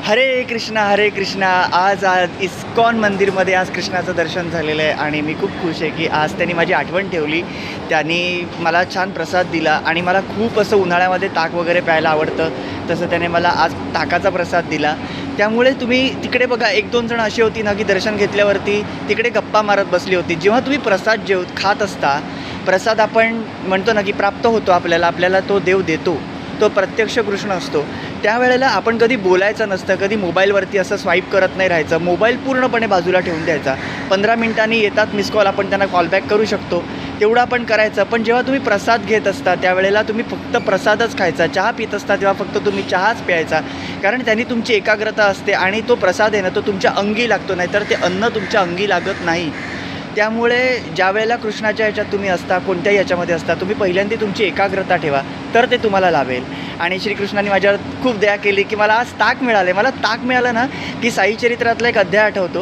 हरे कृष्णा. आज इस्कॉन मंदिरमध्ये आज कृष्णाचं दर्शन झालेलं आहे आणि मी खूप खुश आहे की आज त्यांनी माझी आठवण ठेवली. त्यांनी मला छान प्रसाद दिला आणि मला खूप असं उन्हाळ्यामध्ये ताक वगैरे प्यायला आवडतं, तसं त्याने मला आज ताकाचा प्रसाद दिला. त्यामुळे तुम्ही तिकडे बघा, 1-2 जण अशी होती ना की दर्शन घेतल्यावरती तिकडे गप्पा मारत बसली होती. जेव्हा तुम्ही प्रसाद खात असता, प्रसाद आपण म्हणतो ना की प्राप्त होतो आपल्याला तो देव देतो, तो प्रत्यक्ष कृष्ण असतो. त्यावेळेला आपण कधी बोलायचं नसतं, कधी मोबाईलवरती असं स्वाईप करत नाही राहायचं. मोबाईल पूर्णपणे बाजूला ठेवून द्यायचा. 15 मिनिटांनी येतात मिस कॉल, आपण त्यांना कॉलबॅक करू शकतो, तेवढं आपण करायचं. पण जेव्हा तुम्ही प्रसाद घेत असता त्यावेळेला तुम्ही फक्त प्रसादच खायचा. चहा पित असता तेव्हा फक्त तुम्ही चहाच प्यायचा, कारण त्यांनी तुमची एकाग्रता असते आणि तो प्रसाद आहे ना तो तुमच्या अंगी लागतो, नाहीतर ते अन्न तुमच्या अंगी लागत नाही. त्यामुळे ज्यावेळेला कृष्णाच्या ह्याच्यात तुम्ही असता, कोणत्याही ह्याच्यामध्ये असता, तुम्ही पहिल्यांदा तुमची एकाग्रता ठेवा, तर ते तुम्हाला लाभेल. आणि श्रीकृष्णाने माझ्यावर खूप दया केली की मला आज ताक मिळाले. मला ताक मिळालं ना की साई चरित्रातला एक अध्याय आठवतो.